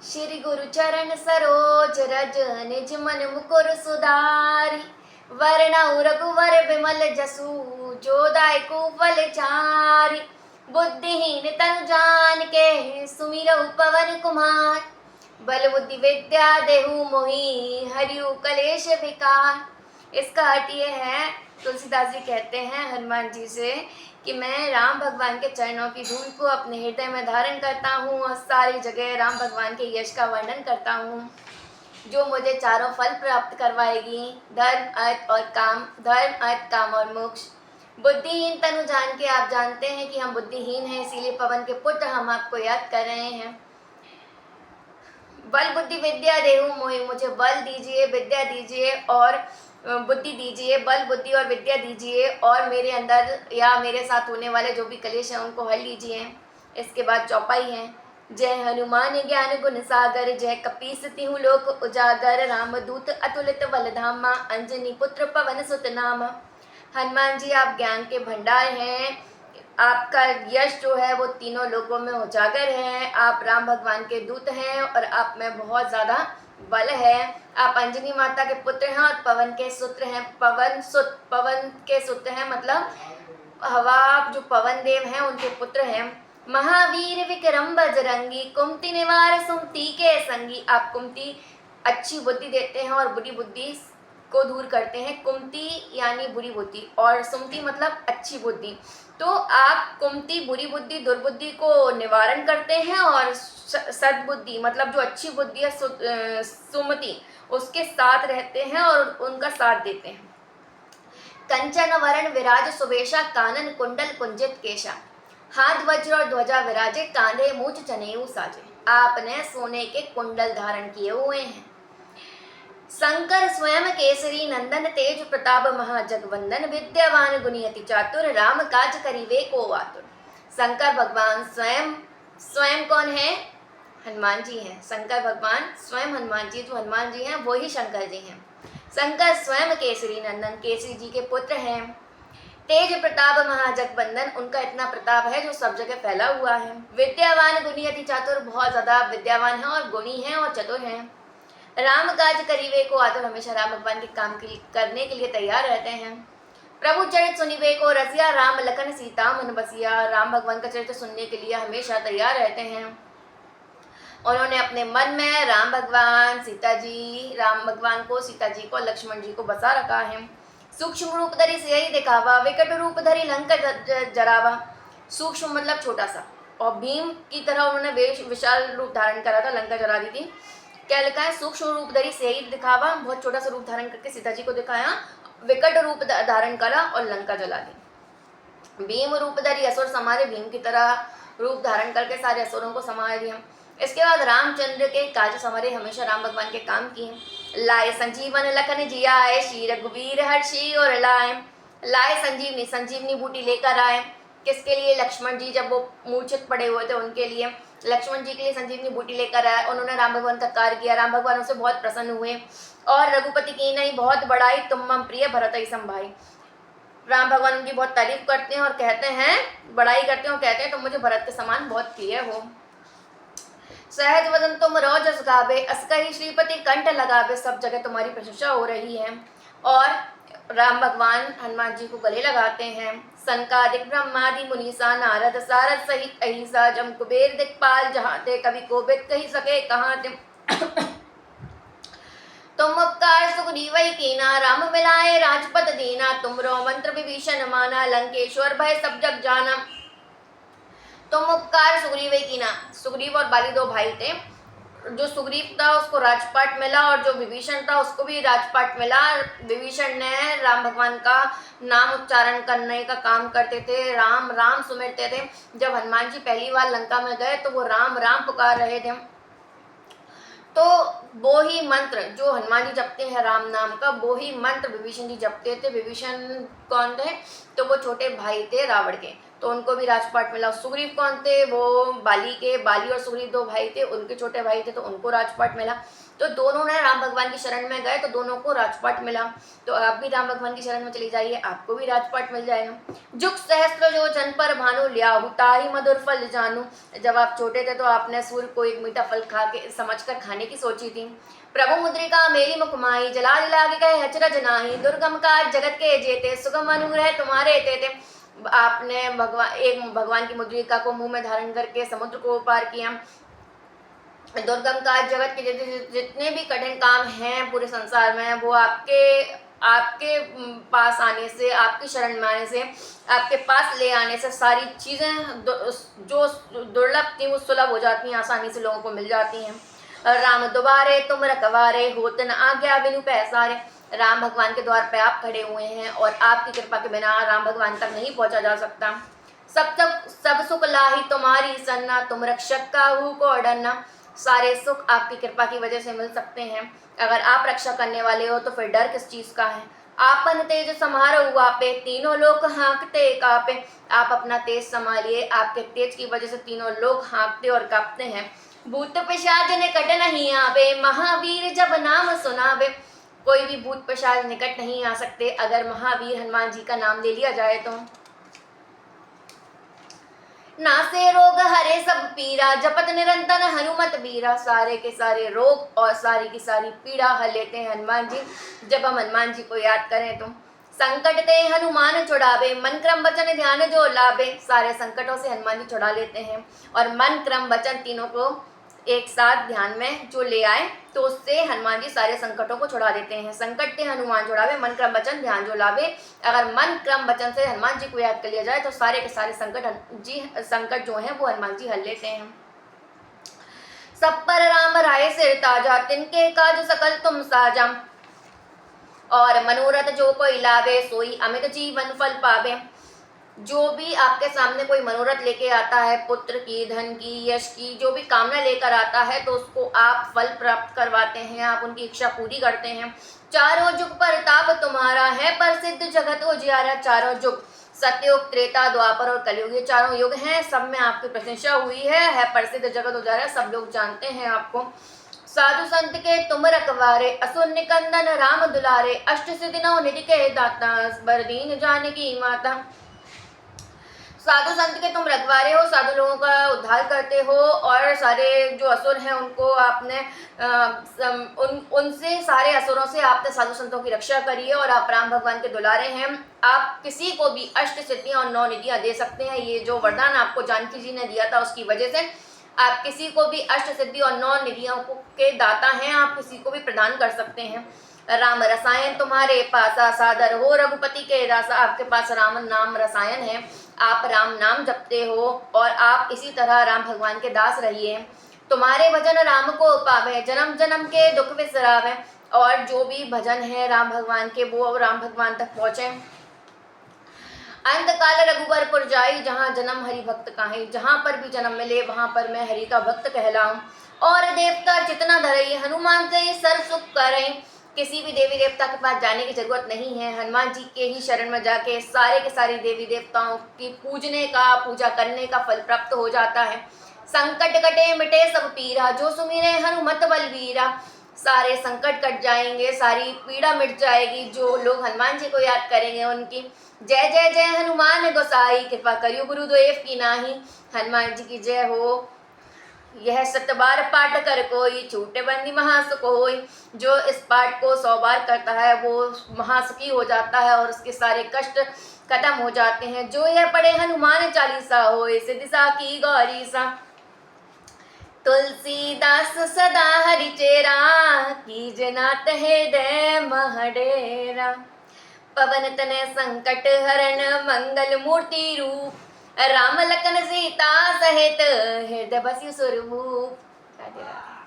श्री गुरु चरण सरोज रज निज मन मुकुर सुधारी। वरनउ रघुवर विमल जसु जो दायकु फल चारि। बुद्धिहीन तनु जानिके सुमिरौ पवन कुमार। बल बुद्धि विद्या देहु मोहि हरिउ कलेश विकार। इसका अर्थ ये है, तुलसीदास जी कहते हैं हनुमान जी से कि मैं राम भगवान के चरणों की धूल को अपने हृदय में धारण करता हूँ और सारी जगह राम भगवान के यश का वर्णन करता हूँ, जो मुझे चारों फल प्राप्त करवाएगी, धर्म अर्थ और काम, धर्म अर्थ काम और मोक्ष। बुद्धिहीन तनु जान के, आप जानते हैं कि हम बुद्धिहीन हैं, इसीलिए पवन के पुत्र हम आपको याद कर रहे हैं। बल बुद्धि विद्या देहु मोहि, मुझे बल दीजिए, विद्या दीजिए और बुद्धि दीजिए, बल बुद्धि और विद्या दीजिए और मेरे अंदर या मेरे साथ होने वाले जो भी कलेश हैं उनको हल लीजिए। इसके बाद चौपाई है, जय हनुमान ज्ञान गुण सागर, जय कपीस तिहु लोक उजागर, रामदूत अतुलित बलधामा, अंजनी पुत्र पवन सुत नाम। हनुमान जी आप ज्ञान के भंडार हैं, आपका यश जो है वो तीनों लोकों में उजागर है, आप राम भगवान के दूत हैं और आप में बहुत ज़्यादा बल है। आप अंजनी माता के पुत्र हैं और पवन के सुत्र हैं, पवन के सुत्र हैं, मतलब हवा जो पवन देव हैं उनके पुत्र हैं। महावीर विक्रम बजरंगी, कुमति निवार सुमति के संगी। आप कुमति अच्छी बुद्धि देते हैं और बुरी बुद्धि को दूर करते हैं। कुमति यानी बुरी बुद्धि और सुमति मतलब अच्छी बुद्धि। तो आप कुमति बुरी बुद्धि दुर्बुद्धि को निवारण करते हैं और सद्बुद्धि मतलब जो अच्छी बुद्धि है सुमति उसके साथ रहते हैं और उनका साथ देते हैं। कंचन वरण विराज सुबेशा, कानन कुंडल कुंजित केशा, हाथ वज्र और ध्वजा विराजे, कांधे मूछ जनेऊ साजे। आपने सोने के कुंडल धारण किए हुए हैं। शंकर स्वयं केसरी नंदन, तेज प्रताप महाजगवंदन, विद्यावान गुणी अति चातुर, राम काज करिवे को आतुर। शंकर भगवान स्वयं कौन है? हनुमान जी हैं। शंकर भगवान स्वयं हनुमान जी, जो हनुमान जी हैं वो ही शंकर जी हैं। शंकर स्वयं केसरी नंदन, केसरी जी के पुत्र हैं। तेज प्रताप महाजगवंदन, उनका इतना प्रताप है जो सब जगह फैला हुआ है। विद्यावान गुणी अति चातुर, बहुत ज्यादा विद्यावान है और गुणी है और चतुर हैं। राम काज करिवे को आतुर, हमेशा राम भगवान के काम करने के लिए तैयार रहते हैं। प्रभु चरित सुनिवे को रसिया, राम लखन सीता मन बसिया। राम भगवान का चरित्र सुनने के लिए हमेशा तैयार रहते हैं। उन्होंने अपने मन में राम भगवान को, सीता जी को, लक्ष्मण जी को बसा रखा है। सूक्ष्म रूप धरि सियहि दिखावा, विकट रूप धरि लंका जरावा। सूक्ष्म मतलब छोटा सा, और भीम की तरह उन्होंने विशाल रूप धारण करा था, लंका जला दी थी। क्या लिखा है? सूक्ष्म रूप धरि सियहि दिखावा, बहुत छोटा सा रूप धारण करके सीता जी को दिखाया, विकट रूप धारण करा और लंका जला दी। भीम रूप धरि असुर समारे, भीम की तरह रूप धारण करके सारे असुरों को संहार दिया। इसके बाद रामचंद्र के काज संवरे, हमेशा राम भगवान के काम किए। लाए संजीवन लखन जियाए, श्री रघुवीर हर्षि और लाए। लाए संजीवनी, संजीवनी बूटी लेकर आए। किसके लिए? लक्ष्मण जी जब वो मूर्छित पड़े हुए थे उनके लिए, लक्ष्मण जी के लिए संजीवनी बूटी लेकर आए। उन्होंने राम भगवान का कार्य किया, राम भगवान उनसे बहुत प्रसन्न हुए। और रघुपति की नहीं बहुत बड़ाई, तुम मम प्रिय भरत ही संभाई। राम भगवान उनकी बहुत तारीफ करते हैं और कहते हैं, बड़ाई करते हैं और कहते हैं तुम मुझे भरत के समान बहुत प्रिय हो। सहज वदन तुम रोजस गावे, असकहि श्रीपति कंठ लगावे। सब जगह तुम्हारी प्रशंसा हो रही है। और राम भगवान हनुमान जी को गले लगाते हैं। सनकादिक ब्रह्मादि मुनीसा, नारद सारद सहित अहिसा, जम कुबेर दिक्पाल जहाँ ते, कवि कोविद कही सके कहाँ ते। तुम उपकार सुग्रीवहि कीना, राम मिलाए राजपद दीना। तुमरो मंत्र विभीषण माना, लंकेश्वर भय सब जग जाना। तुम उपकार सुग्रीव की ना, सुग्रीव और बाली दो भाई थे। जो सुग्रीव था उसको राजपाट मिला और जो विभीषण था उसको भी राजपाट मिला। विभीषण ने राम भगवान का नाम उच्चारण करने का काम करते थे, राम राम सुमिरते थे। जब हनुमान जी पहली बार लंका में गए तो वो राम राम पुकार रहे थे। तो वो ही मंत्र जो हनुमान जी जपते हैं राम नाम का, वो ही मंत्र विभीषण जी जपते थे। विभीषण कौन थे? तो वो छोटे भाई थे रावण के। तो उनको भी राजपाट मिला। सुग्रीव कौन थे? वो बाली और सुग्रीव दो भाई थे, उनके छोटे भाई थे, तो उनको राजपाट मिला। तो दोनों ने राम भगवान की शरण में गए तो दोनों को राजपाट मिला। तो आप भी राम भगवान की शरण में चली जाइए, आपको भी राजपाट मिल जाएगा। जुग सहस्त्र जो जन पर भानु ल्याहु ताहि मधुर फल जानू। जब आप छोटे थे तो आपने सूर्य को एक मीठा फल खा के समझकर खाने की सोची थी। प्रभु मुद्रिका मेली मुखमाई जला लागे गए अचरज नाही। दुर्गम काज जगत के जेते सुगम अनुग्रह तुम्हारे तेते। आपने भगवान की मुद्रिका को मुंह में धारण करके समुद्र को पार किया। दुर्गम काज जगत के जितने भी कठिन काम हैं पूरे संसार में, वो आपके पास आने से, आपकी शरण में आने से, आपके पास ले आने से सारी चीज़ें जो दुर्लभ थी वो सुलभ हो जाती हैं, आसानी से लोगों को मिल जाती हैं। राम दुबारे तुम रखवारे होत न आज्ञा बिनु पैसारे। राम भगवान के द्वार पे आप खड़े हुए हैं और आपकी कृपा के बिना राम भगवान तक नहीं पहुंचा जा सकता। सब सुख लाही तुम्हारी सन्ना, तुम रक्षक काहू को डरना। सारे सुख आपकी कृपा की वजह से मिल सकते हैं। अगर आप रक्षा करने वाले हो तो फिर डर किस चीज़ का है। आपन तेज समारो वापे तीनों लोग हाँकते कापे। आप अपना तेज संभालिए, आपके तेज की वजह से तीनों लोग हाँकते और कांपते हैं। भूत पिशाच निकट नहीं आवे, महावीर जब नाम सुनावे। कोई भी भूत पिशाच निकट नहीं आ सकते अगर महावीर हनुमान जी का नाम ले लिया जाए तो। नासे रोग हरे सब पीरा, जपत निरंतर हनुमत बीरा। सारे के सारे रोग और सारी की सारी पीड़ा हल लेते हैं हनुमान जी जब हम हनुमान जी को याद करें तो। संकट ते हनुमान छुड़ावे, मन क्रम वचन ध्यान जो लावे। सारे संकटों से हनुमान जी छुड़ा लेते हैं और मन क्रम वचन तीनों को एक साथ ध्यान में जो ले आए तो उससे हनुमान जी सारे संकटों को छुड़ा देते हैं। संकट ते हनुमान छुड़ावे, मन क्रम वचन ध्यान जो लावे। अगर मन क्रम वचन से हनुमान जी को याद कर लिया जाए तो सारे के सारे संकट जो हैं वो हनुमान जी हल लेते हैं। सब पर राम राय सिर ताजा, तिनके काज सकल तुम साजा। और मनोरथ जो कोई लावे, सोई अमित जीवन फल पावे। जो भी आपके सामने कोई मनोरथ लेके आता है, पुत्र की, धन की, यश की, जो भी कामना लेकर आता है तो उसको आप फल प्राप्त करवाते हैं, आप उनकी इच्छा पूरी करते हैं। चारों जुग प्रताप तुम्हारा है, प्रसिद्ध जगत उजियारा। चारों जुग सतयुग, त्रेता, द्वापर और कलयुग, ये चारों युग हैं, सब में आपकी प्रशंसा हुई है प्रसिद्ध जगत उजियारा, सब लोग जानते हैं आपको। साधु संत के तुम रखवारे, असुर निकंदन राम दुलारे। अष्ट सिद्धि नौ निधि के दाता, बरदीन जानकी माता। साधु संत के तुम रखवारे हो, साधु लोगों का उद्धार करते हो और सारे जो असुर हैं उनको आपने उनसे सारे असुरों से आपने साधु संतों की रक्षा करी है और आप राम भगवान के दुलारे हैं। आप किसी को भी अष्ट सिद्धियां और 9 निधियां दे सकते हैं। ये जो वरदान आपको जानकी जी ने दिया था उसकी वजह से आप किसी को भी अष्ट सिद्धि और 9 निधियों के दाता हैं, आप किसी को भी प्रदान कर सकते हैं। राम रसायन तुम्हारे पासा, सादर हो रघुपति के दासा। आपके पास राम नाम रसायन है, आप राम नाम जपते हो और आप इसी तरह राम भगवान के दास रहिए। तुम्हारे भजन राम को पावे, जन्म जन्म के दुख विसरावे। और जो भी भजन है राम भगवान के वो राम भगवान तक पहुँचे। अंत काल रघुबरपुर जाई, जहाँ जन्म हरि भक्त काहे। जहाँ पर भी जन्म मिले वहाँ पर मैं हरि का भक्त कहलाऊं। और देवता जितना धरई, हनुमान से सर्व सुख करई। किसी भी देवी देवता के पास जाने की जरूरत नहीं है, हनुमान जी के ही शरण में जाके सारे के सारे देवी देवताओं की पूजा करने का फल प्राप्त हो जाता है। संकट कटे मिटे सब पीरा, जो सुमिरे हनुमत बलवीरा। सारे संकट कट जाएंगे, सारी पीड़ा मिट जाएगी जो लोग हनुमान जी को याद करेंगे उनकी। जय जय जय हनुमान गोसाई, कृपा करियो गुरुदेव की नाही। हनुमान जी की जय हो। यह 7 बार पाठ कर कोई, छूटे बंदी महासुख होई। जो इस पाठ को 100 बार करता है वो महासुखी हो जाता है और उसके सारे कष्ट खत्म हो जाते हैं। जो यह पढ़े हनुमान चालीसा होए, सिद्धि साखी गौरी सा। तुलसीदास सदा हरि चेरा, कीजे नाथ हृदय महडेरा। पवन तनय संकट हरण, मंगल मूर्ति रूप। राम लखन सीता सहित, हृदय बसी स्वरूप। राधे राधे।